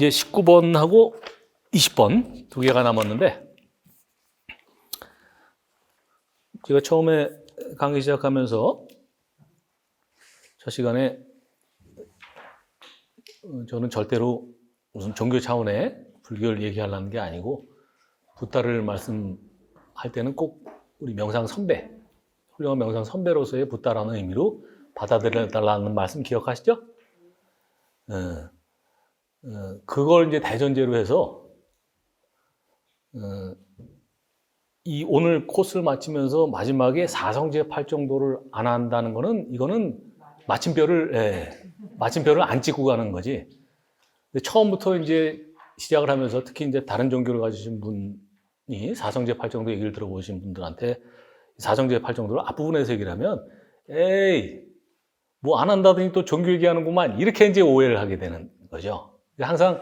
이제 19번하고 20번 두 개가 남았는데, 제가 처음에 강의 시작하면서 첫 시간에 저는 절대로 무슨 종교 차원의 불교를 얘기하려는 게 아니고, 붓다를 말씀할 때는 꼭 우리 명상 선배, 훌륭한 명상 선배로서의 붓다라는 의미로 받아들여달라는 말씀 기억하시죠? 그걸 이제 대전제로 해서 이 오늘 코스를 마치면서 마지막에 사성제 8정도를 안 한다는 거는, 이거는 마침표를 안 찍고 가는 거지. 근데 처음부터 이제 시작을 하면서 특히 이제 다른 종교를 가지신 분이 사성제 8정도 얘기를 들어보신 분들한테 사성제 8정도를 앞부분에서 얘기를 하면, 에이, 뭐 안 한다더니 또 종교 얘기하는구만, 이렇게 이제 오해를 하게 되는 거죠. 항상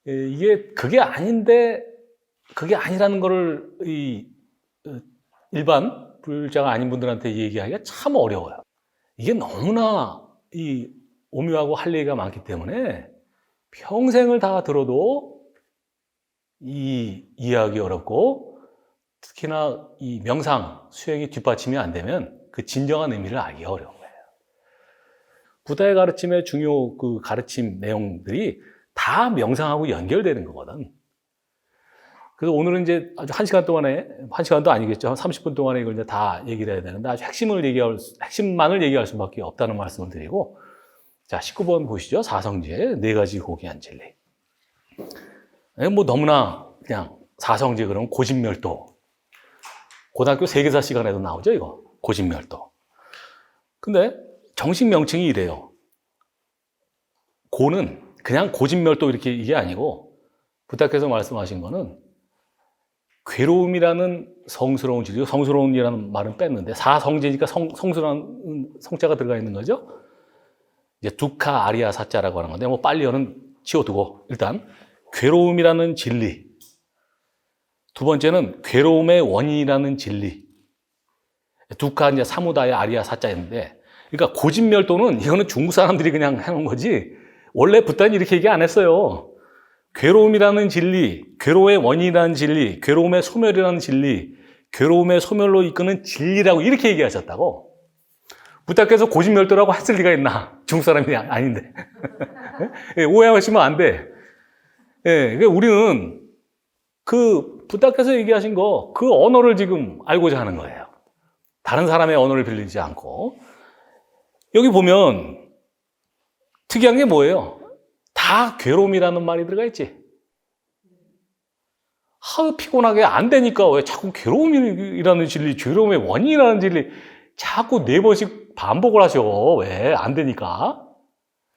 이게 그게 아닌데, 그게 아니라는 거를 일반 불자가 아닌 분들한테 얘기하기가 참 어려워요. 이게 너무나 오묘하고 할 얘기가 많기 때문에 평생을 다 들어도 이해하기 어렵고, 특히나 이 명상 수행이 뒷받침이 안 되면 그 진정한 의미를 알기 어려운 거예요. 부다의 가르침의 중요 그 가르침 내용들이 다 명상하고 연결되는 거거든. 그래서 오늘은 이제 아주 1시간 동안에, 1시간도 아니겠죠. 한 30분 동안에 이걸 이제 다 얘기를 해야 되는데, 아주 핵심만을 얘기할 수밖에 없다는 말씀을 드리고, 자, 19번 보시죠. 사성제, 4가지 고귀한 진리. 뭐 너무나 그냥 사성제 그러면 고진멸도. 고등학교 세계사 시간에도 나오죠, 이거. 고진멸도. 근데 정식 명칭이 이래요. 고는 그냥 고진멸도 이렇게 이게 아니고, 부탁해서 말씀하신 거는 괴로움이라는 성스러운 진리, 성스러운이라는 말은 뺐는데 사성제니까 성스러운 성자가 들어가 있는 거죠. 이제 두카 아리아 사자라고 하는 건데, 뭐 빨리어는 치워두고 일단 괴로움이라는 진리. 두 번째는 괴로움의 원인이라는 진리. 두카 이제 사무다의 아리아 사자인데, 그러니까 고진멸도는 이거는 중국 사람들이 그냥 해놓은 거지, 원래 붓다는 이렇게 얘기 안 했어요. 괴로움이라는 진리, 괴로움의 원인이라는 진리, 괴로움의 소멸이라는 진리, 괴로움의 소멸로 이끄는 진리라고 이렇게 얘기하셨다고. 부탁해서 고진멸도라고 했을 리가 있나? 중국 사람이 아닌데. 예, 오해하시면 안 돼. 예, 그러니까 우리는 그 부탁해서 얘기하신 거, 그 언어를 지금 알고자 하는 거예요. 다른 사람의 언어를 빌리지 않고. 여기 보면 특이한 게 뭐예요? 다 괴로움이라는 말이 들어가 있지. 피곤하게 안 되니까 왜 자꾸 괴로움이라는 진리, 괴로움의 원인이라는 진리 자꾸 4번씩 반복을 하셔. 왜? 안 되니까.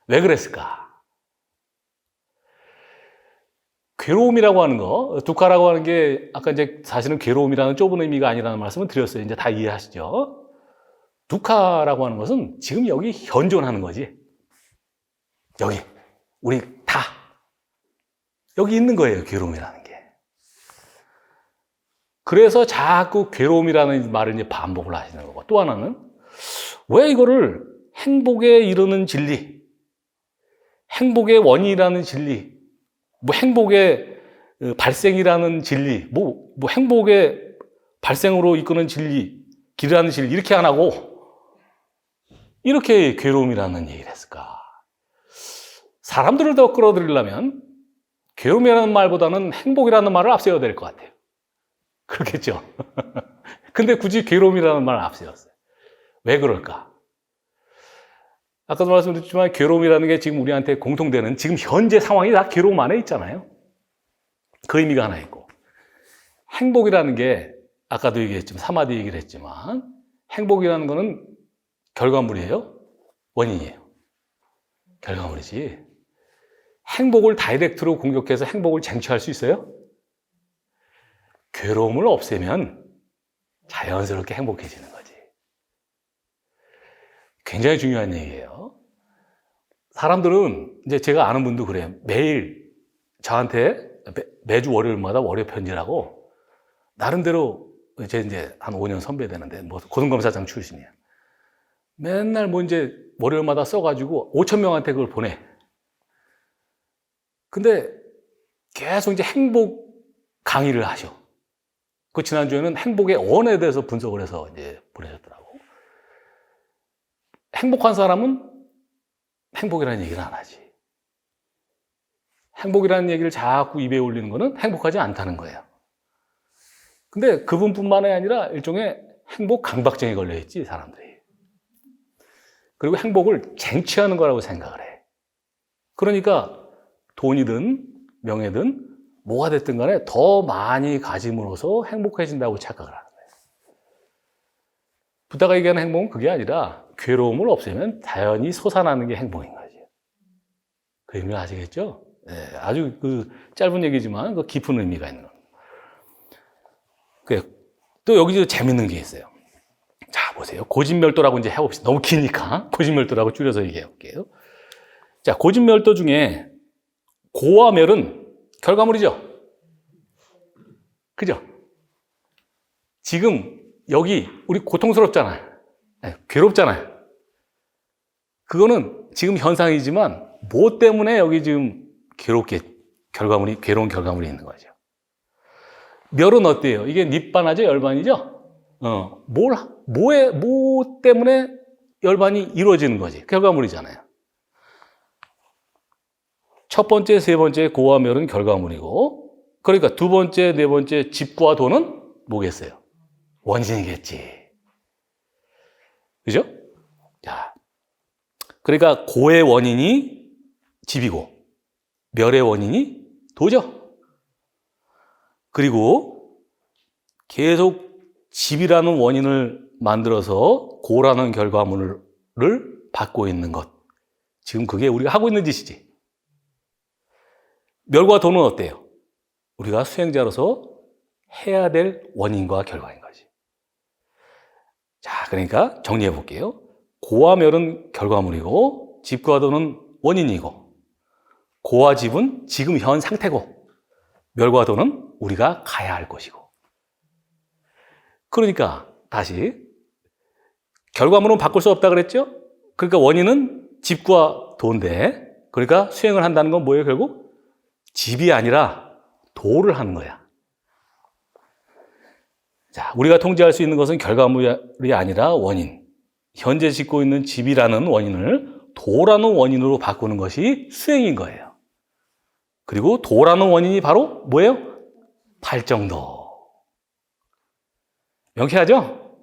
왜 그랬을까? 괴로움이라고 하는 거, 두카라고 하는 게 아까 이제 사실은 괴로움이라는 좁은 의미가 아니라는 말씀을 드렸어요. 이제 다 이해하시죠? 두카라고 하는 것은 지금 여기 현존하는 거지. 여기. 우리 다 여기 있는 거예요, 괴로움이라는 게. 그래서 자꾸 괴로움이라는 말을 이제 반복을 하시는 거고, 또 하나는 왜 이거를 행복에 이르는 진리, 행복의 원인이라는 진리, 뭐 행복의 발생이라는 진리, 뭐 행복의 발생으로 이끄는 진리, 길이라는 진리, 이렇게 안 하고 이렇게 괴로움이라는 얘기를 했을까? 사람들을 더 끌어들이려면 괴로움이라는 말보다는 행복이라는 말을 앞세워야 될 것 같아요. 그렇겠죠? 근데 굳이 괴로움이라는 말을 앞세웠어요. 왜 그럴까? 아까도 말씀드렸지만 괴로움이라는 게 지금 우리한테 공통되는 지금 현재 상황이 다 괴로움 안에 있잖아요. 그 의미가 하나 있고, 행복이라는 게 아까도 얘기했지만, 사마디 얘기를 했지만, 행복이라는 거는 결과물이에요? 원인이에요? 결과물이지. 행복을 다이렉트로 공격해서 행복을 쟁취할 수 있어요? 괴로움을 없애면 자연스럽게 행복해지는 거지. 굉장히 중요한 얘기예요. 사람들은, 이제 제가 아는 분도 그래요. 매일 저한테 매주 월요일마다 월요 편지라고, 나름대로 제 이제 한 5년 선배 되는데, 뭐 고등검사장 출신이에요. 맨날 뭐 이제 월요일마다 써가지고 5,000명한테 그걸 보내. 근데 계속 이제 행복 강의를 하셔. 그 지난주에는 행복의 원에 대해서 분석을 해서 이제 보내셨더라고. 행복한 사람은 행복이라는 얘기를 안 하지. 행복이라는 얘기를 자꾸 입에 올리는 거는 행복하지 않다는 거예요. 근데 그분뿐만이 아니라 일종의 행복 강박증에 걸려있지, 사람들이. 그리고 행복을 쟁취하는 거라고 생각을 해. 그러니까 돈이든 명예든 뭐가 됐든 간에 더 많이 가짐으로써 행복해진다고 착각을 하는 거예요. 부다가 얘기하는 행복은 그게 아니라 괴로움을 없애면 자연히 솟아나는 게 행복인 거지. 그 의미를 아시겠죠? 네, 아주 그 짧은 얘기지만 그 깊은 의미가 있는 겁니다. 또 여기 재밌는 게 있어요. 자, 보세요. 고진멸도라고 이제 해봅시다. 너무 기니까 고진멸도라고 줄여서 얘기해 볼게요. 자, 고진멸도 중에 고와 멸은 결과물이죠. 그죠? 지금 여기 우리 고통스럽잖아요. 네, 괴롭잖아요. 그거는 지금 현상이지만 뭐 때문에 여기 지금 괴로운 결과물이 있는 거죠. 멸은 어때요? 이게 닛반하죠? 열반이죠? 뭐 때문에 열반이 이루어지는 거지? 결과물이잖아요. 첫 번째, 세 번째 고와 멸은 결과물이고, 그러니까 두 번째, 네 번째 집과 도는 뭐겠어요? 원인이겠지. 그죠? 자, 그러니까 고의 원인이 집이고, 멸의 원인이 도죠. 그리고 계속 집이라는 원인을 만들어서 고라는 결과물을 받고 있는 것. 지금 그게 우리가 하고 있는 짓이지. 멸과 도는 어때요? 우리가 수행자로서 해야 될 원인과 결과인 거지. 자, 그러니까 정리해 볼게요. 고와 멸은 결과물이고, 집과 도는 원인이고, 고와 집은 지금 현 상태고, 멸과 도는 우리가 가야 할 것이고. 그러니까 다시 결과물은 바꿀 수 없다 그랬죠? 그러니까 원인은 집과 도인데, 그러니까 수행을 한다는 건 뭐예요, 결국? 집이 아니라 도를 하는 거야. 자, 우리가 통제할 수 있는 것은 결과물이 아니라 원인. 현재 짓고 있는 집이라는 원인을 도라는 원인으로 바꾸는 것이 수행인 거예요. 그리고 도라는 원인이 바로 뭐예요? 팔정도. 명쾌하죠?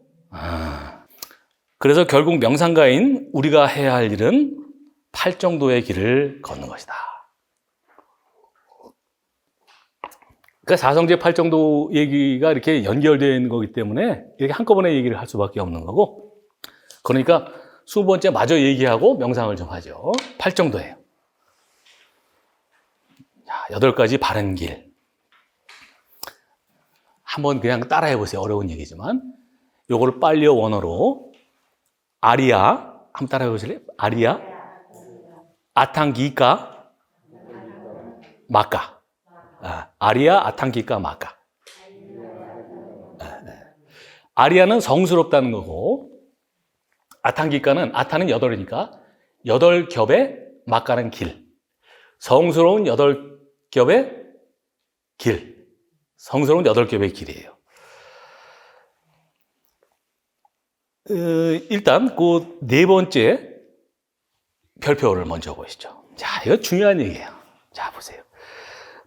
그래서 결국 명상가인 우리가 해야 할 일은 팔정도의 길을 걷는 것이다. 그러니까 사성제 팔정도 얘기가 이렇게 연결되어 있는 거기 때문에 이렇게 한꺼번에 얘기를 할 수밖에 없는 거고, 그러니까 20번째 마저 얘기하고 명상을 좀 하죠. 팔정도예요. 자, 8가지 바른 길. 한번 그냥 따라해 보세요. 어려운 얘기지만. 요거를 빨리어 원어로 아리야, 한번 따라해 보실래요? 아리야, 아탕기까, 마까. 아리야, 아탕기까, 마까. 아리야는 성스럽다는 거고, 아탕기까는, 아타는 8이니까 8겹의 마까는 길. 성스러운 8겹의 길. 성스러운 8겹의 길이에요. 일단 그 네 번째 별표를 먼저 보시죠. 자, 이거 중요한 얘기예요. 자, 보세요.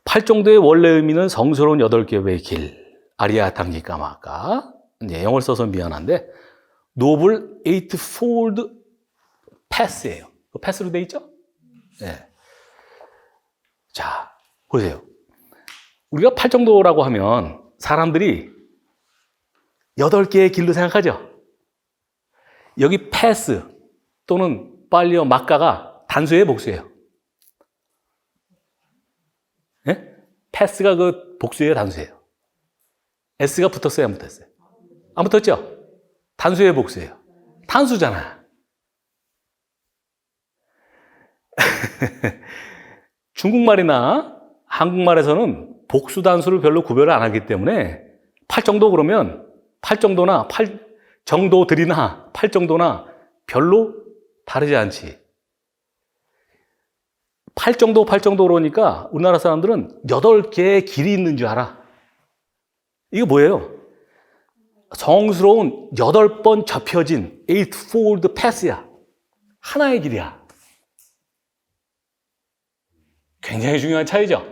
팔정도의 원래 의미는 성스러운 8겹의 길. 아리야 당기까 마까. 이제 영어를 써서 미안한데 노블 에이트폴드 패스예요. 그 패스로 돼 있죠? 네. 자, 보세요. 우리가 팔정도라고 하면 사람들이 8개의 길로 생각하죠? 여기 패스 또는 빨리어 마까가 단수예요, 복수예요? 네? 패스가 그 복수예요, 단수예요? S가 붙었어요, 안 붙었어요? 안 붙었죠? 단수예요, 복수예요? 단수잖아. 중국말이나 한국말에서는 복수 단수를 별로 구별을 안 하기 때문에 팔정도 그러면 팔정도나 팔정도들이나 팔정도나 별로 다르지 않지. 팔 정도 그러니까 우리나라 사람들은 8개의 길이 있는 줄 알아. 이게 뭐예요? 성스러운 8번 접혀진 eightfold path야. 하나의 길이야. 굉장히 중요한 차이죠.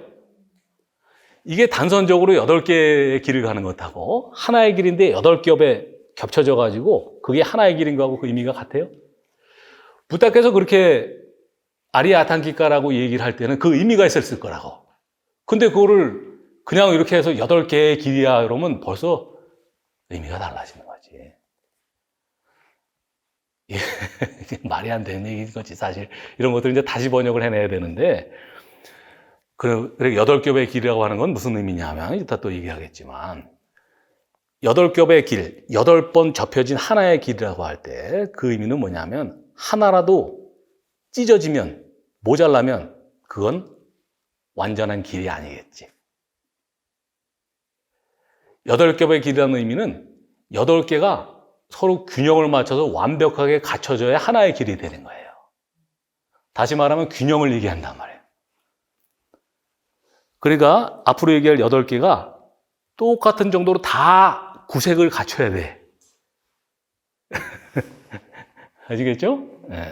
이게 단선적으로 8개의 길을 가는 것하고 하나의 길인데 8겹에 겹쳐져 가지고 그게 하나의 길인 거하고 그 의미가 같아요. 부다께서 그렇게 아리아탄기카라고 얘기를 할 때는 그 의미가 있었을 거라고. 근데 그거를 그냥 이렇게 해서 8개의 길이야 그러면 벌써 의미가 달라지는 거지. 말이 안 되는 얘기인 거지, 사실. 이런 것들 이제 다시 번역을 해내야 되는데, 그래, 8겹의 길이라고 하는 건 무슨 의미냐 하면, 이따 또 얘기하겠지만, 8겹의 길, 8번 접혀진 하나의 길이라고 할 때, 그 의미는 뭐냐면, 하나라도 찢어지면, 모자라면, 그건 완전한 길이 아니겠지. 8겹의 길이라는 의미는 8개가 서로 균형을 맞춰서 완벽하게 갖춰져야 하나의 길이 되는 거예요. 다시 말하면 균형을 얘기한단 말이에요. 그러니까 앞으로 얘기할 8개가 똑같은 정도로 다 구색을 갖춰야 돼. 아시겠죠? 네.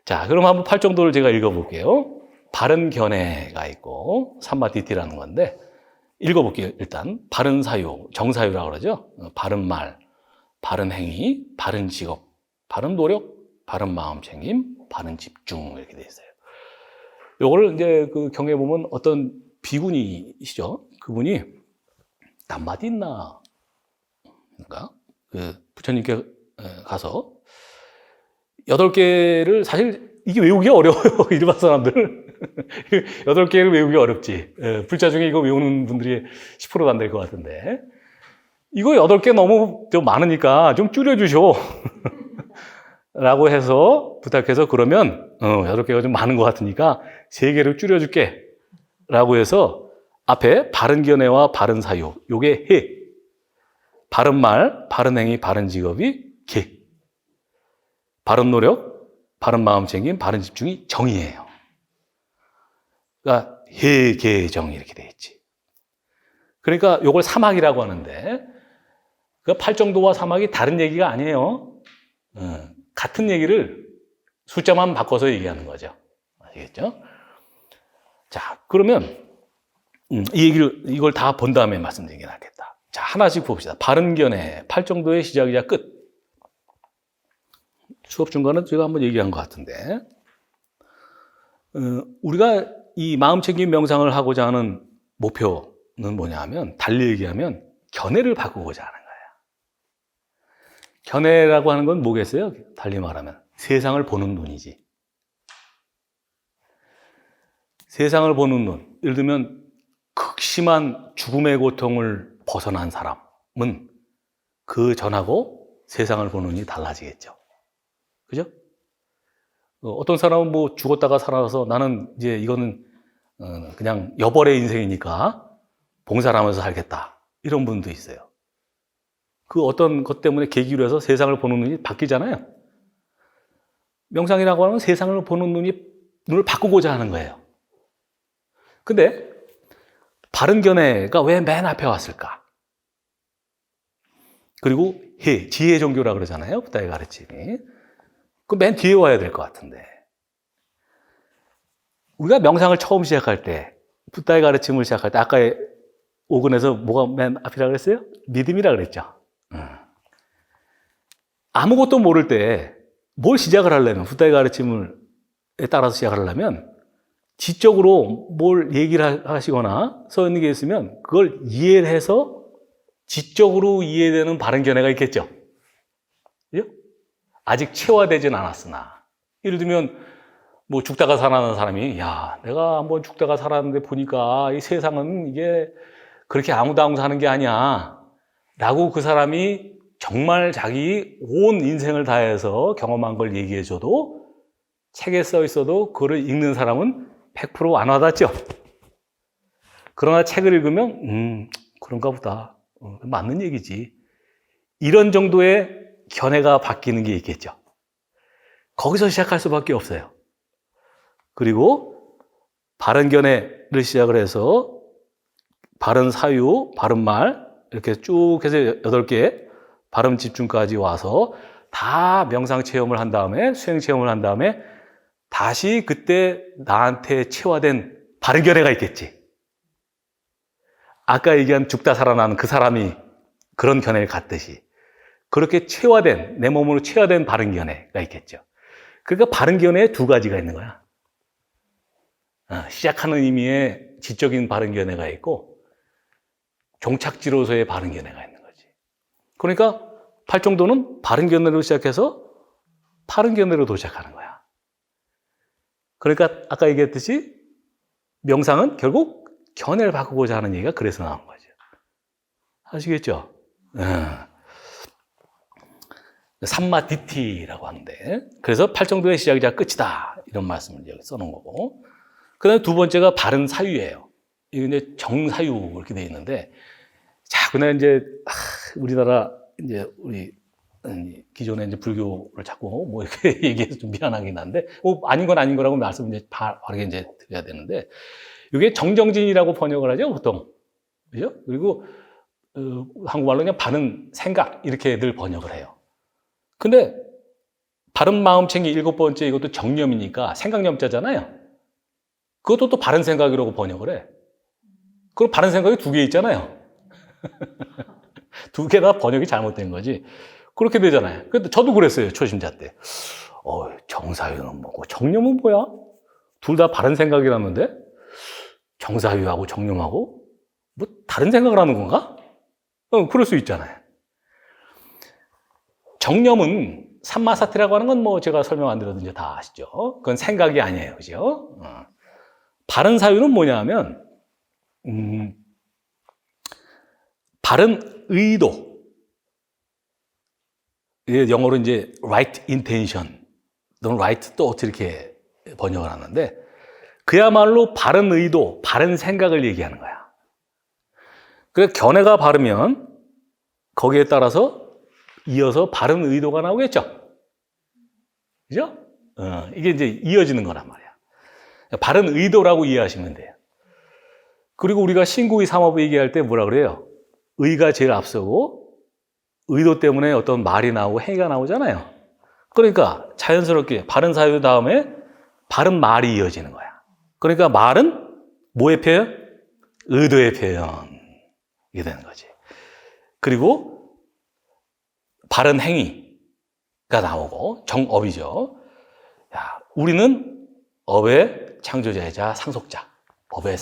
자, 그럼 한번 8정도를 제가 읽어볼게요. 바른 견해가 있고 삼마디티라는 건데 읽어볼게요. 일단 바른 사유, 정사유라고 그러죠. 바른 말, 바른 행위, 바른 직업, 바른 노력, 바른 마음 챙김, 바른 집중 이렇게 돼 있어요. 요거를 이제 그 경에 보면 어떤 비구니시죠. 그분이 단마디 있나? 그러니까 그 부처님께 가서 8개를 사실 이게 외우기 어려워요. 일반 사람들 8개를 외우기 어렵지. 불자 중에 이거 외우는 분들이 10%도 안 될 것 같은데 이거 8개 너무 좀 많으니까 좀 줄여주쇼 라고 해서 부탁해서 그러면 8개가 좀 많은 것 같으니까 3개를 줄여줄게 라고 해서 앞에 바른 견해와 바른 사유 요게 해, 바른 말, 바른 행위, 바른 직업이 개, 바른 노력, 바른 마음 챙김, 바른 집중이 정이에요. 그러니까 해, 개, 정 이렇게 돼 있지. 그러니까 요걸 사막이라고 하는데 그 8정도와 사막이 다른 얘기가 아니에요. 같은 얘기를 숫자만 바꿔서 얘기하는 거죠. 아시겠죠? 자, 그러면 이걸 다 본 다음에 말씀드리는 게 낫겠다. 자, 하나씩 봅시다. 바른 견해 8정도의 시작이자 끝. 수업 중간에 제가 한번 얘기한 것 같은데 우리가 이 마음챙김 명상을 하고자 하는 목표는 뭐냐 하면 달리 얘기하면 견해를 바꾸고자 하는 거예요. 견해라고 하는 건 뭐겠어요? 달리 말하면 세상을 보는 눈이지. 세상을 보는 눈. 예를 들면 극심한 죽음의 고통을 벗어난 사람은 그 전하고 세상을 보는 눈이 달라지겠죠. 그죠? 어떤 사람은 뭐 죽었다가 살아서 나는 이제 이거는 그냥 여벌의 인생이니까 봉사를 하면서 살겠다. 이런 분도 있어요. 그 어떤 것 때문에 계기로 해서 세상을 보는 눈이 바뀌잖아요. 명상이라고 하는 세상을 보는 눈을 바꾸고자 하는 거예요. 근데 바른 견해가 왜 맨 앞에 왔을까? 그리고 지혜 종교라 그러잖아요. 부다의 가르침이. 그 맨 뒤에 와야 될 것 같은데. 우리가 명상을 처음 시작할 때, 부다의 가르침을 시작할 때, 아까 5근에서 뭐가 맨 앞이라 그랬어요? 믿음이라 그랬죠. 아무것도 모를 때 뭘 시작을 하려면, 부다의 가르침을 따라서 시작을 하려면 지적으로 뭘 얘기를 하시거나 써 있는 게 있으면 그걸 이해를 해서 지적으로 이해되는 바른 견해가 있겠죠. 그죠? 아직 체화되진 않았으나 예를 들면 뭐 죽다가 살아난 사람이 야 내가 한번 죽다가 살았는데 보니까 이 세상은 이게 그렇게 아무도 사는 게 아니야 라고 그 사람이 정말 자기 온 인생을 다해서 경험한 걸 얘기해줘도 책에 써 있어도 그걸 읽는 사람은 100% 안 와닿죠. 그러나 책을 읽으면 그런가 보다. 맞는 얘기지. 이런 정도의 견해가 바뀌는 게 있겠죠. 거기서 시작할 수밖에 없어요. 그리고 바른 견해를 시작을 해서 바른 사유, 바른 말 이렇게 쭉 해서 8개 발음 집중까지 와서 다 명상 체험을 한 다음에 수행 체험을 한 다음에 다시 그때 나한테 체화된 바른 견해가 있겠지. 아까 얘기한 죽다 살아나는 그 사람이 그런 견해를 갖듯이 그렇게 체화된, 내 몸으로 체화된 바른 견해가 있겠죠. 그러니까 바른 견해에 두 가지가 있는 거야. 시작하는 의미의 지적인 바른 견해가 있고 종착지로서의 바른 견해가 있는 거지. 그러니까 팔정도는 바른 견해로 시작해서 바른 견해로 도착하는 거야. 그러니까 아까 얘기했듯이 명상은 결국 견해를 바꾸고자 하는 얘기가 그래서 나온 거죠. 아시겠죠? 삼마디티라고 하는데, 그래서 팔정도의 시작이자 끝이다 이런 말씀을 여기 써놓은 거고, 그 다음에 두 번째가 바른 사유예요. 이게 이제 정사유 이렇게 돼 있는데, 자, 그날 이제 우리나라 이제 우리 기존에 이제 불교를 자꾸 뭐 이렇게 얘기해서 좀 미안하긴 한데, 아닌 건 아닌 거라고 말씀 이제 바르게 이제 드려야 되는데, 이게 정정진이라고 번역을 하죠 보통, 그죠? 그리고 한국말로 그냥 바른 생각 이렇게 늘 번역을 해요. 근데 바른 마음챙기 7번째 이것도 정념이니까 생각념자잖아요. 그것도 또 바른 생각이라고 번역을 해. 그럼 바른 생각이 2개 있잖아요. 2개 다 번역이 잘못된 거지. 그렇게 되잖아요. 근데 저도 그랬어요, 초심자 때. 정사유는 뭐고 정념은 뭐야? 둘 다 바른 생각이라는데 정사유하고 정념하고 뭐 다른 생각을 하는 건가? 그럴 수 있잖아요. 정념은 삼마사티라고 하는 건 뭐 제가 설명 안 드려도 이제 다 아시죠? 그건 생각이 아니에요, 그죠? 바른 사유는 뭐냐면 바른 의도. 영어로 이제 right intention 또는 right thought 이렇게 번역을 하는데 그야말로 바른 의도, 바른 생각을 얘기하는 거야. 그래서 견해가 바르면 거기에 따라서 이어서 바른 의도가 나오겠죠? 그죠? 이게 이제 이어지는 거란 말이야. 바른 의도라고 이해하시면 돼요. 그리고 우리가 신구의 삼업 얘기할 때 뭐라 그래요? 의가 제일 앞서고 의도 때문에 어떤 말이 나오고 행위가 나오잖아요. 그러니까 자연스럽게 바른 사유 다음에 바른 말이 이어지는 거야. 그러니까 말은 뭐의 표현? 의도의 표현. 이게 되는 거지. 그리고 바른 행위가 나오고 정업이죠. 우리는 업의 창조자이자 상속자, 업의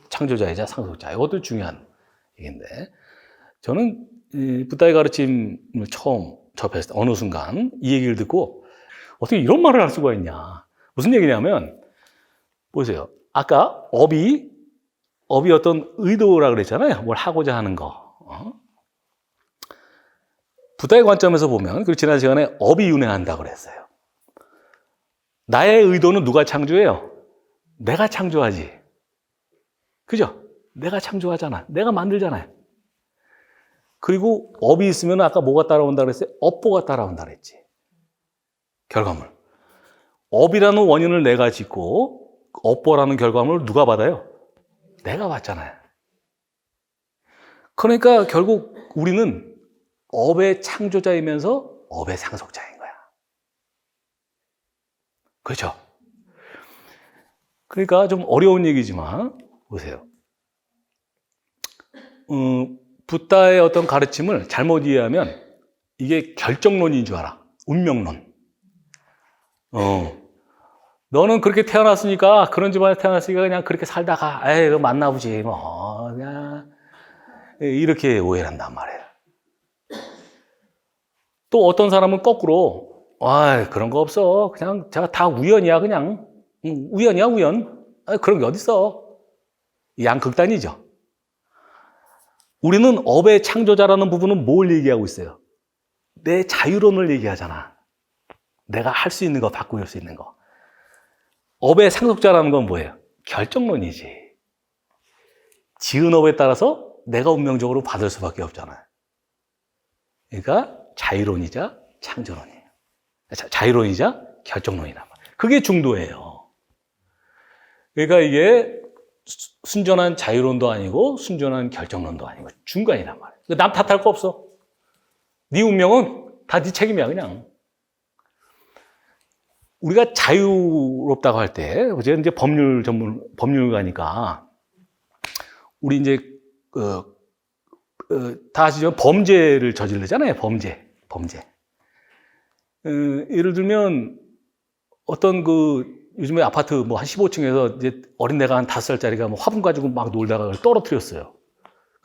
창조자이자 상속자. 이것도 중요한 얘기인데 저는 부다의 가르침을 처음 접했을 때 어느 순간 이 얘기를 듣고 어떻게 이런 말을 할 수가 있냐. 무슨 얘기냐면 보세요. 아까 업이 어떤 의도라 그랬잖아요. 뭘 하고자 하는 거. 부다의 관점에서 보면, 그리고 지난 시간에 업이 윤회한다고 그랬어요. 나의 의도는 누가 창조해요? 내가 창조하지. 그죠? 내가 창조하잖아. 내가 만들잖아요. 그리고 업이 있으면 아까 뭐가 따라온다 그랬어요? 업보가 따라온다 그랬지. 결과물. 업이라는 원인을 내가 짓고 업보라는 결과물을 누가 받아요? 내가 받잖아요. 그러니까 결국 우리는 업의 창조자이면서 업의 상속자인 거야. 그렇죠? 그러니까 좀 어려운 얘기지만 보세요. 붓다의 어떤 가르침을 잘못 이해하면 이게 결정론인 줄 알아. 운명론. 너는 그렇게 태어났으니까 그런 집안에 태어났으니까 그냥 그렇게 살다가 에이 만나보지 뭐 그냥 이렇게 오해를 한단 말이에요. 또 어떤 사람은 거꾸로 그런 거 없어. 그냥 제가 다 우연이야 그냥. 우연이야 우연. 그런 게 어딨어. 양극단이죠. 우리는 업의 창조자라는 부분은 뭘 얘기하고 있어요? 내 자유론을 얘기하잖아. 내가 할 수 있는 거, 바꿀 수 있는 거. 업의 상속자라는 건 뭐예요? 결정론이지. 지은 업에 따라서 내가 운명적으로 받을 수밖에 없잖아요. 그러니까 자유론이자 창조론이에요. 자유론이자 결정론이란 말이에요. 그게 중도예요. 그러니까 이게 순전한 자유론도 아니고 순전한 결정론도 아니고 중간이란 말이야. 남 탓할 거 없어. 네 운명은 다 네 책임이야 그냥. 우리가 자유롭다고 할 때, 제가 이제 법률가니까, 우리 이제, 다 아시죠? 범죄를 저지르잖아요, 범죄. 예를 들면, 어떤 요즘에 아파트 한 15층에서 이제 어린애가 한 5살짜리가 화분 가지고 막 놀다가 떨어뜨렸어요.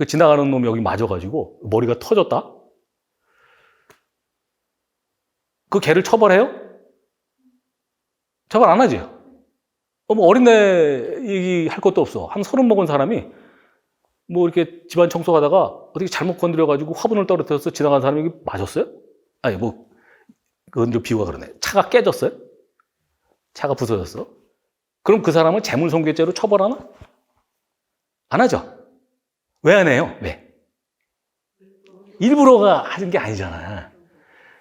지나가는 놈이 여기 맞아가지고 머리가 터졌다? 그 걔를 처벌해요? 처벌 안 하지? 어린애 얘기할 것도 없어. 한 30 먹은 사람이 이렇게 집안 청소하다가 어떻게 잘못 건드려가지고 화분을 떨어뜨려서 지나간 사람이 맞았어요? 아니, 그건 좀 비유가 그러네. 차가 깨졌어요? 차가 부서졌어? 그럼 그 사람은 재물손괴죄로 처벌하나? 안 하죠? 왜 안 해요? 왜? 일부러가 하는 게 아니잖아.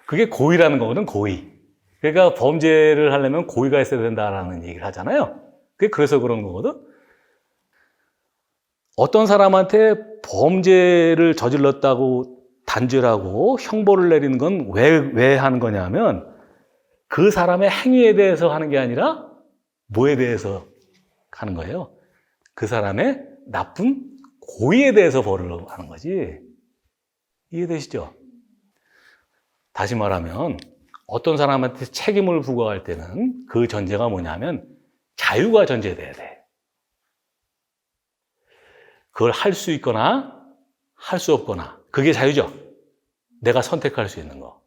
그게 고의라는 거거든, 고의. 그러니까 범죄를 하려면 고의가 있어야 된다라는 얘기를 하잖아요. 그래서 그런 거거든. 어떤 사람한테 범죄를 저질렀다고 단죄하고 형벌을 내리는 건 왜 하는 거냐면 그 사람의 행위에 대해서 하는 게 아니라 뭐에 대해서 하는 거예요? 그 사람의 나쁜 고의에 대해서 벌을 하는 거지. 이해되시죠? 다시 말하면 어떤 사람한테 책임을 부과할 때는 그 전제가 뭐냐면 자유가 전제돼야 돼. 그걸 할 수 있거나 할 수 없거나 그게 자유죠. 내가 선택할 수 있는 거.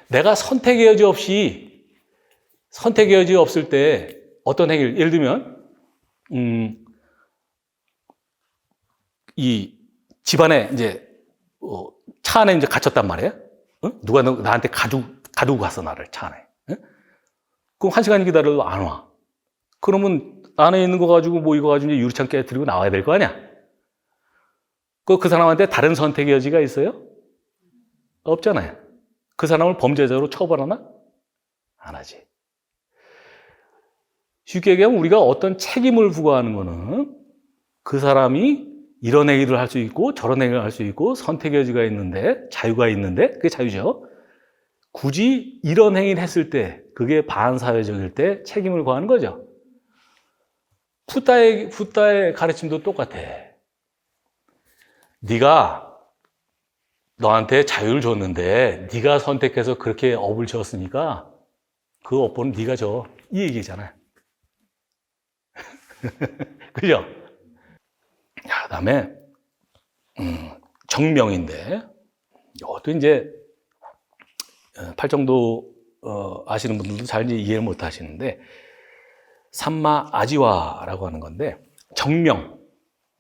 내가 선택의 여지 없을 때 어떤 행위를 예를 들면 이 집안에 이제 차 안에 이제 갇혔단 말이에요. 누가 나한테 가두고 갔어 나를 차 안에. 그럼 1시간 기다려도 안 와. 그러면 안에 있는 거 가지고 이거 가지고 이제 유리창 깨뜨리고 나와야 될 거 아니야? 그 사람한테 다른 선택의 여지가 있어요? 없잖아요. 그 사람을 범죄자로 처벌하나? 안 하지. 쉽게 얘기하면 우리가 어떤 책임을 부과하는 거는 그 사람이 이런 행위를 할 수 있고 저런 행위를 할 수 있고 선택의 여지가 있는데 자유가 있는데 그게 자유죠. 굳이 이런 행위를 했을 때 그게 반사회적일 때 책임을 구하는 거죠. 붓다의 가르침도 똑같아. 네가 너한테 자유를 줬는데 네가 선택해서 그렇게 업을 지었으니까 그 업보는 네가 줘. 이 얘기잖아. 그죠? 그다음에 정명인데 이것도 이제 팔정도 아시는 분들도 잘 이해를 못 하시는데 삼마 아지와라고 하는 건데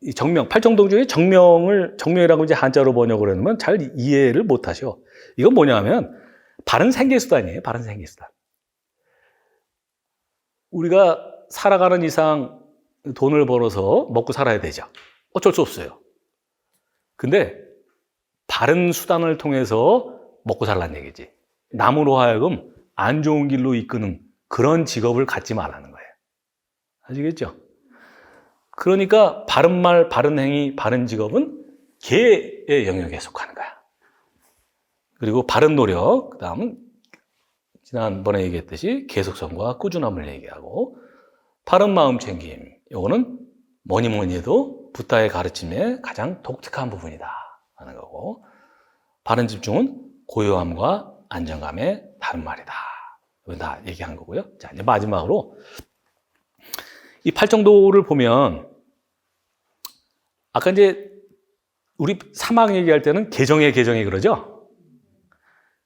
이 정명, 팔정동 중에 정명이라고 이제 한자로 번역을 하면 잘 이해를 못 하셔. 이건 뭐냐면 바른 생계수단이에요. 바른 생계수단. 우리가 살아가는 이상 돈을 벌어서 먹고 살아야 되죠. 어쩔 수 없어요. 근데 바른 수단을 통해서 먹고 살라는 얘기지. 남으로 하여금 안 좋은 길로 이끄는 그런 직업을 갖지 말라는 거예요. 아시겠죠? 그러니까 바른 말, 바른 행위, 바른 직업은 개의 영역에 속하는 거야. 그리고 바른 노력, 그 다음은 지난번에 얘기했듯이 계속성과 꾸준함을 얘기하고 바른 마음 챙김, 이거는 뭐니 해도 붓다의 가르침의 가장 독특한 부분이다 하는 거고 바른 집중은 고요함과 안정감의 다른 말이다. 이건 다 얘기한 거고요. 자, 이제 마지막으로 이 팔정도를 보면 아까 이제 우리 사막 얘기할 때는 개정에 그러죠?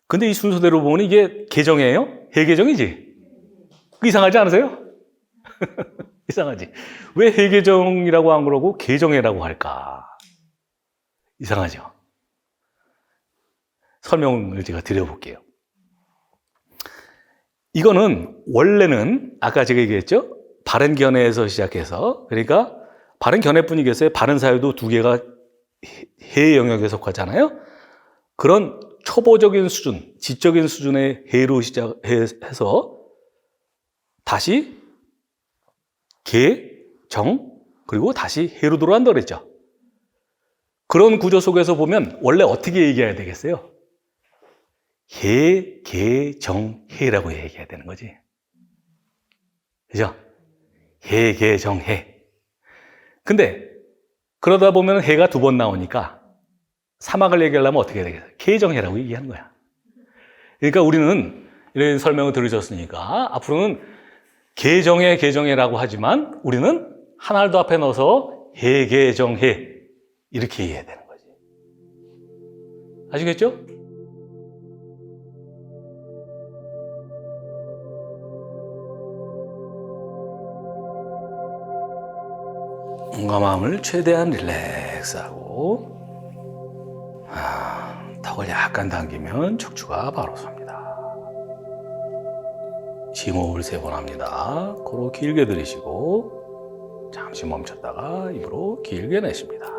근데 이 순서대로 보면 이게 개정이에요? 해개정이지? 이상하지 않으세요? 이상하지? 왜 해개정이라고 안 그러고 개정해라고 할까? 이상하죠? 설명을 제가 드려볼게요. 이거는 원래는 아까 제가 얘기했죠? 바른 견해에서 시작해서 그러니까 바른 견해뿐이겠어요? 바른 사유도 2개가 해의 영역에 속하잖아요? 그런 초보적인 수준, 지적인 수준의 해로 시작해서 다시 개, 정, 그리고 다시 해로 돌아간다 그랬죠. 그런 구조 속에서 보면 원래 어떻게 얘기해야 되겠어요? 해, 개, 정, 해라고 얘기해야 되는 거지. 그죠? 해, 개, 정, 해. 근데 그러다 보면 해가 두 번 나오니까 사막을 얘기하려면 어떻게 해야 되겠어요? 개정해라고 얘기하는 거야. 그러니까 우리는 이런 설명을 들으셨으니까 앞으로는 개정해라고 하지만 우리는 하나를 더 앞에 넣어서 해, 개, 정, 해 이렇게 얘기해야 되는 거지. 아시겠죠? 몸과 마음을 최대한 릴렉스하고 턱을 약간 당기면 척추가 바로 섭니다. 심호흡을 3번 합니다. 코로 길게 들이쉬고 잠시 멈췄다가 입으로 길게 내쉽니다.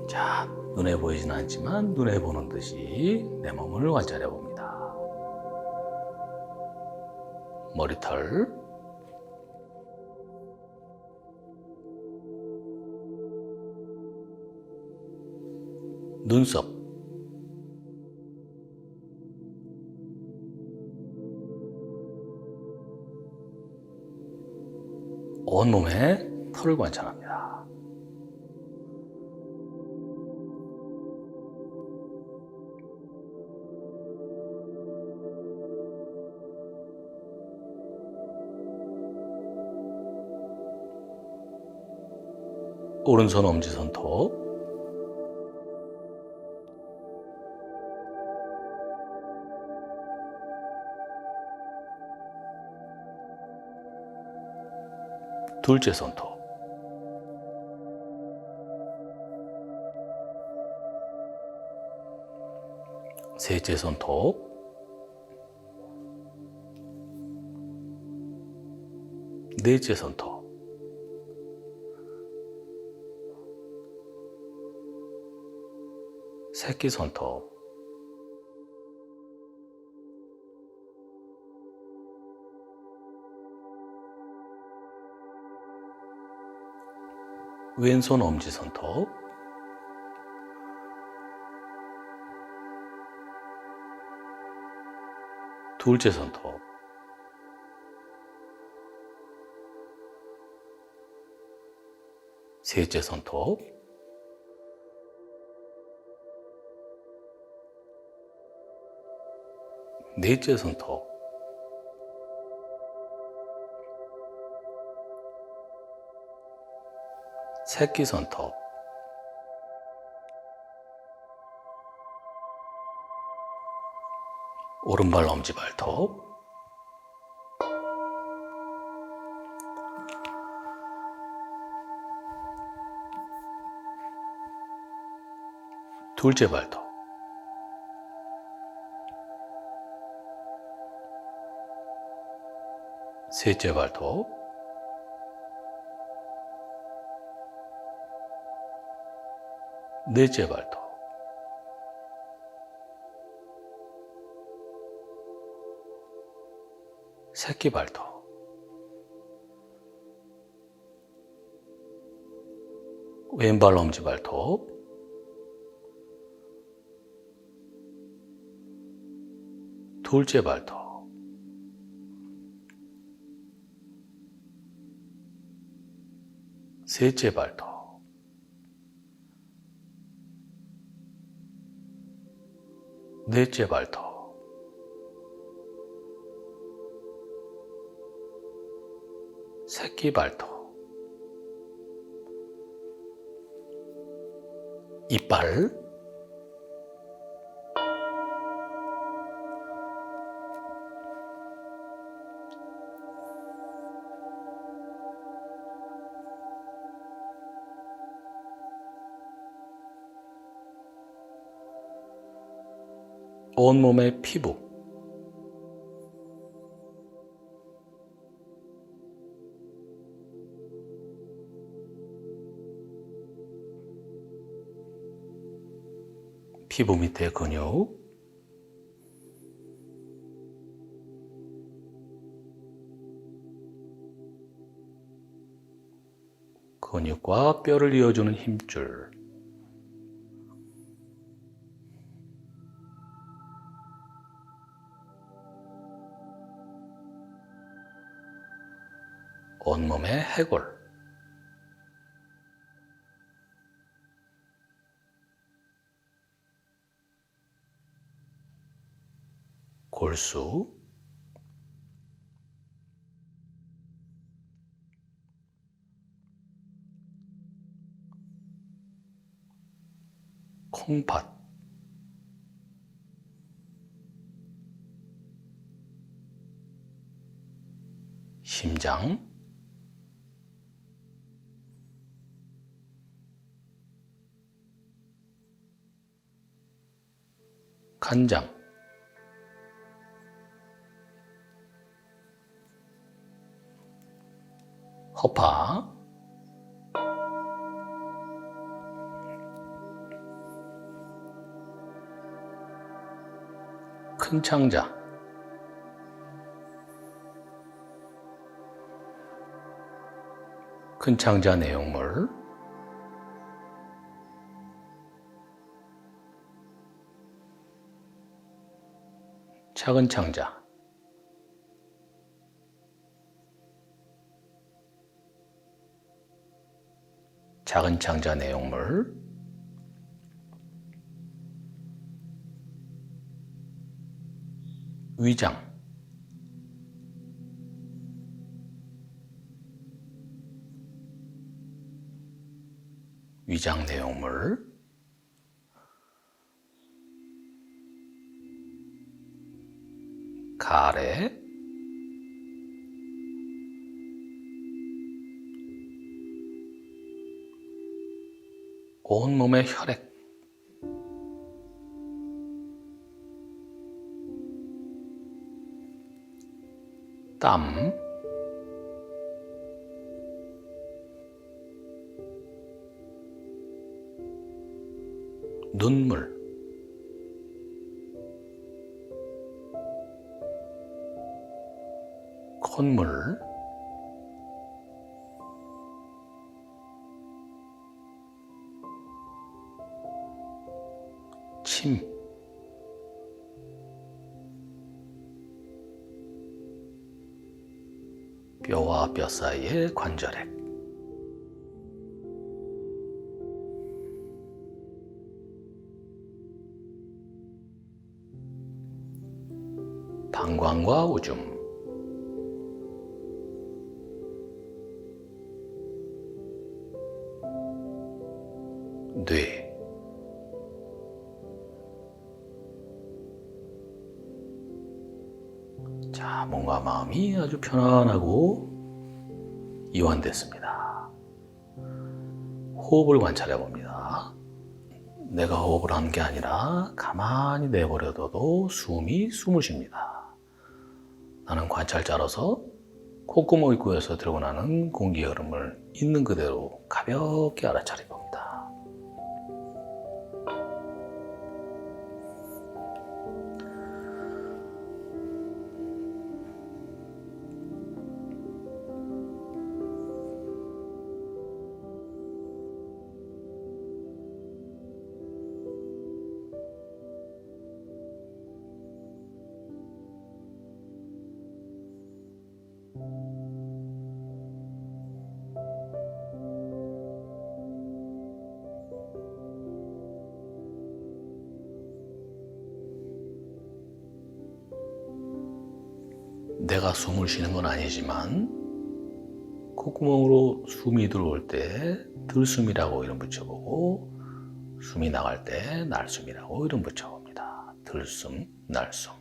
자, 눈에 보이진 않지만 눈에 보는 듯이 내 몸을 관찰해 봅니다. 머리털, 눈썹, 온몸에 털을 관찰합니다. 오른손 엄지손톱, 둘째 손톱, 셋째 손톱, 넷째 손톱, 새끼손톱, 왼손 엄지손톱, 둘째 손톱, 셋째 손톱, 넷째 손톱, 새끼손톱, 오른발 엄지발톱, 둘째 발톱, 셋째 발톱, 넷째 발톱, 새끼 발톱, 왼발 엄지발톱, 둘째 발톱, 셋째 발톱, 넷째 발톱, 새끼 발톱, 이빨, 온몸의 피부, 피부 밑에 근육, 근육과 뼈를 이어주는 힘줄, 온몸의 해골, 골수, 콩팥, 심장, 간장, 허파, 큰 창자, 큰 창자 내용물, 작은 창자, 작은 창자 내용물, 위장, 위장 내용물, 가래, 온몸의 혈액, 땀, 눈물, 콧물, 침, 뼈와 뼈 사이의 관절액, 방광과 오줌, 뇌, 자, 몸과 마음이 아주 편안하고 이완됐습니다. 호흡을 관찰해 봅니다. 내가 호흡을 하는 게 아니라 가만히 내버려둬도 숨을 쉽니다. 나는 관찰자로서 콧구멍 입구에서 들고 나는 공기 흐름을 있는 그대로 가볍게 알아차려 봅니다. 내가 숨을 쉬는 건 아니지만 콧구멍으로 숨이 들어올 때 들숨이라고 이름 붙여보고 숨이 나갈 때 날숨이라고 이름 붙여봅니다. 들숨, 날숨.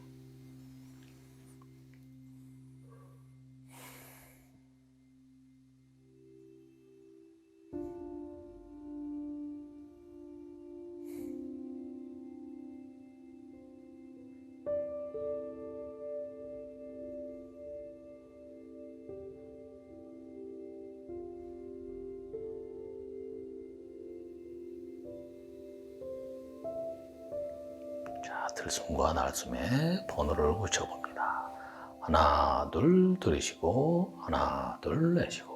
들숨과 날숨에 번호를 붙여봅니다. 하나, 둘 들이쉬고, 하나, 둘 내쉬고.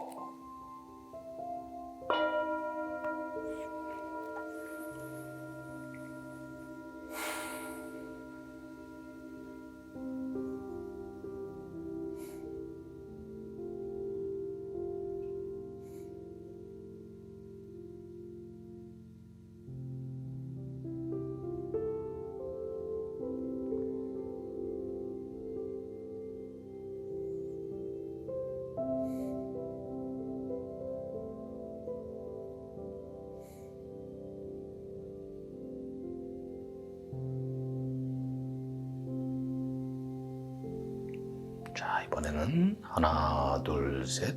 자, 이번에는 하나, 둘, 셋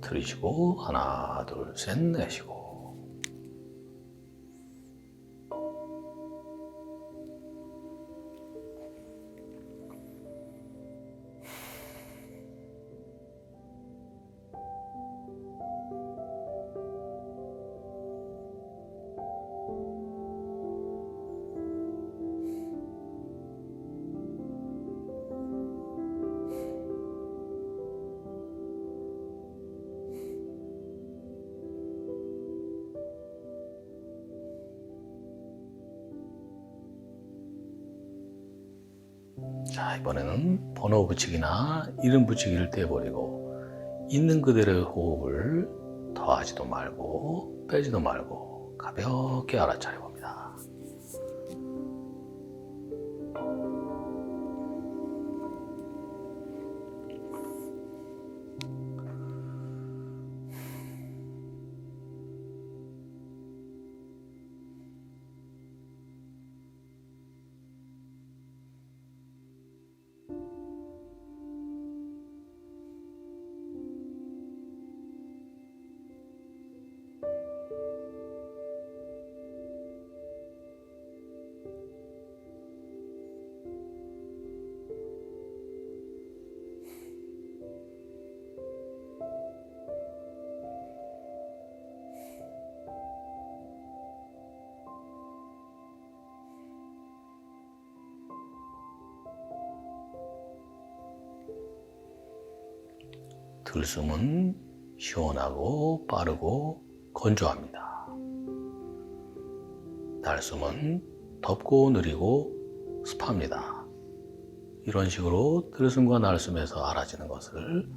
들이쉬고, 하나, 둘, 셋 내쉬고. 자, 이번에는 번호 붙이기나 이름 붙이기를 떼버리고 있는 그대로의 호흡을 더하지도 말고 빼지도 말고 가볍게 알아차려 봅니다. 들숨은 시원하고 빠르고 건조합니다. 날숨은 덥고 느리고 습합니다. 이런 식으로 들숨과 날숨에서 알아지는 것을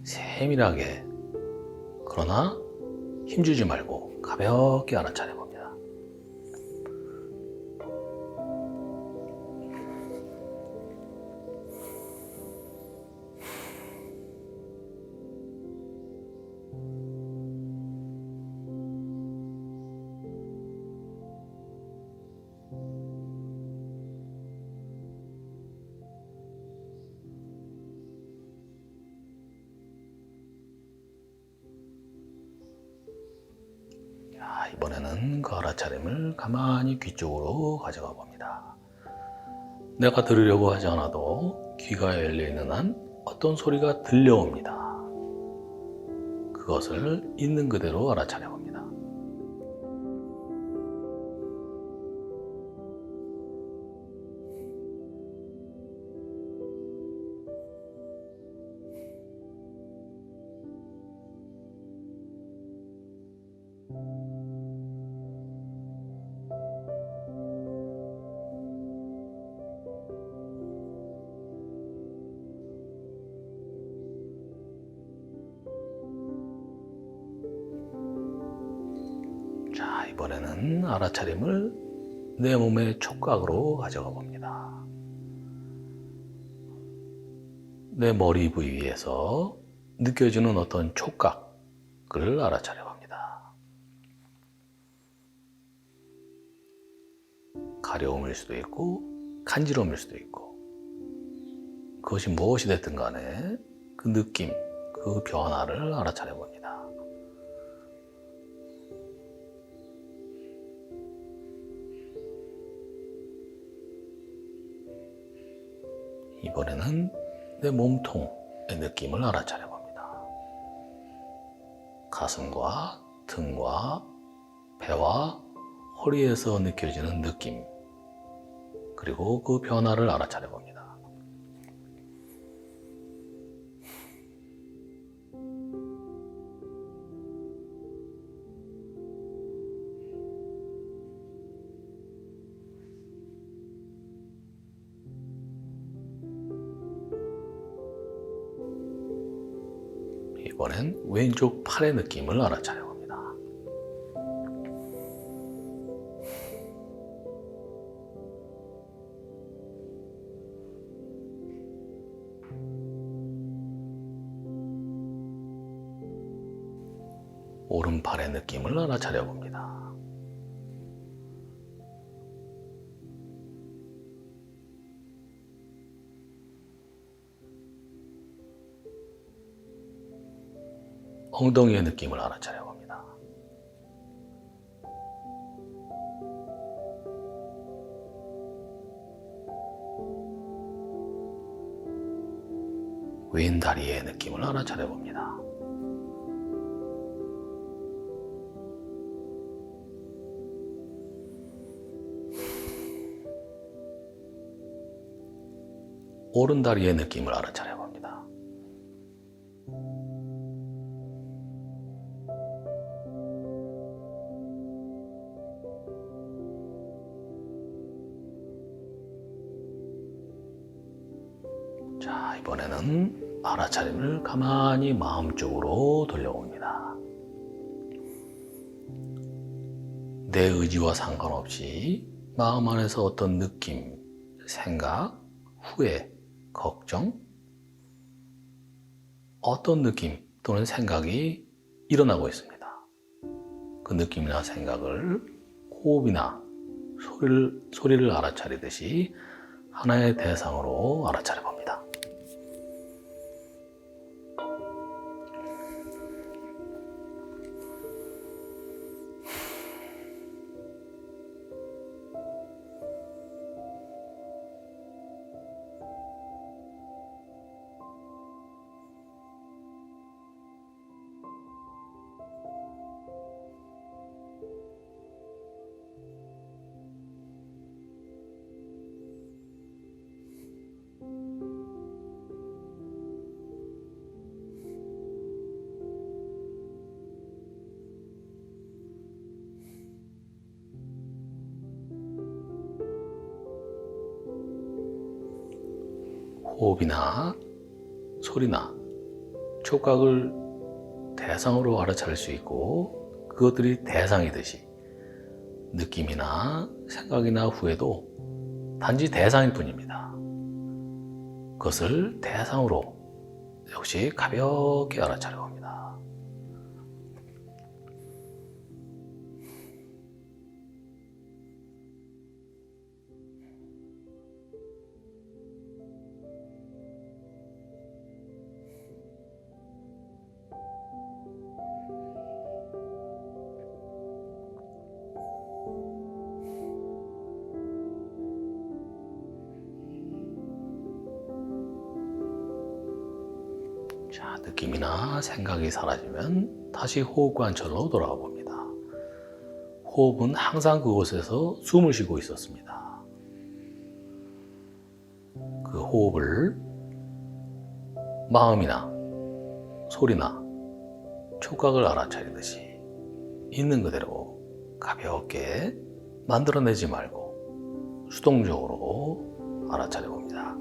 세밀하게, 그러나 힘주지 말고 가볍게 알아차려 봅니다. 이번에는 그 알아차림을 가만히 귀 쪽으로 가져가 봅니다. 내가 들으려고 하지 않아도 귀가 열려있는 한 어떤 소리가 들려옵니다. 그것을 있는 그대로 알아차려 봅니다. 자, 이번에는 알아차림을 내 몸의 촉각으로 가져가 봅니다. 내 머리 부위에서 느껴지는 어떤 촉각을 알아차려 봅니다. 가려움일 수도 있고 간지러움일 수도 있고, 그것이 무엇이 됐든 간에 그 느낌, 그 변화를 알아차려 봅니다. 이번에는 내 몸통의 느낌을 알아차려 봅니다. 가슴과 등과 배와 허리에서 느껴지는 느낌, 그리고 그 변화를 알아차려 봅니다. 이번엔 왼쪽 팔의 느낌을 알아차려 봅니다. 오른팔의 느낌을 알아차려 봅니다. 엉덩이의 느낌을 알아차려 봅니다. 왼 다리의 느낌을 알아차려 봅니다. 오른 다리의 느낌을 알아차려 봅니다. 자, 이번에는 알아차림을 가만히 마음 쪽으로 돌려봅니다. 내 의지와 상관없이 마음 안에서 어떤 느낌, 생각, 후회, 걱정, 어떤 느낌 또는 생각이 일어나고 있습니다. 그 느낌이나 생각을 호흡이나 소리를 알아차리듯이 하나의 대상으로 알아차려 봅니다. 호흡이나 소리나 촉각을 대상으로 알아차릴 수 있고 그것들이 대상이듯이 느낌이나 생각이나 후회도 단지 대상일 뿐입니다. 그것을 대상으로 역시 가볍게 알아차려 봅니다. 자, 느낌이나 생각이 사라지면 다시 호흡 관찰로 돌아가 봅니다. 호흡은 항상 그곳에서 숨을 쉬고 있었습니다. 그 호흡을 마음이나 소리나 촉각을 알아차리듯이 있는 그대로 가볍게 만들어내지 말고 수동적으로 알아차려 봅니다.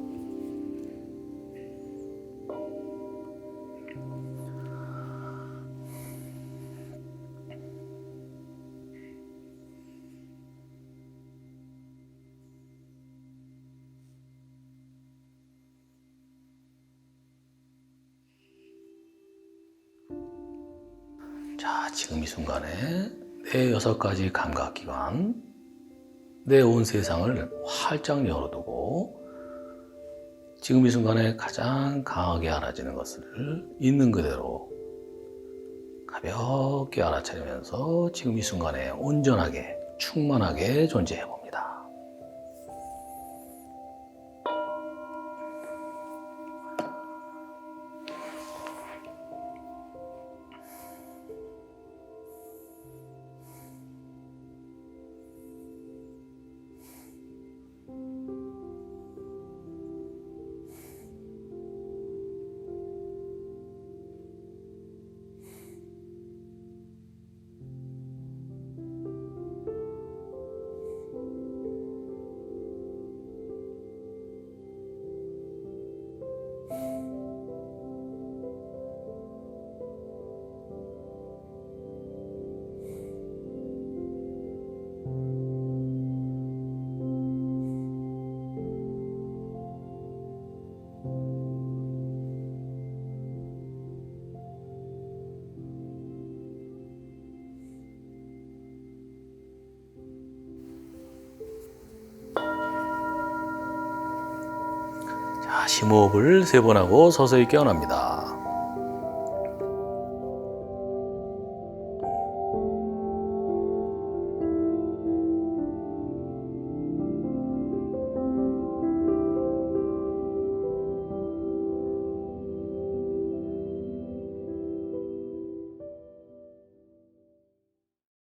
자, 지금 이 순간에 내 6가지 감각기관, 내 온 세상을 활짝 열어두고 지금 이 순간에 가장 강하게 알아지는 것을 있는 그대로 가볍게 알아차리면서 지금 이 순간에 온전하게 충만하게 존재해 봅니다. 심호흡을 3번 하고 서서히 깨어납니다.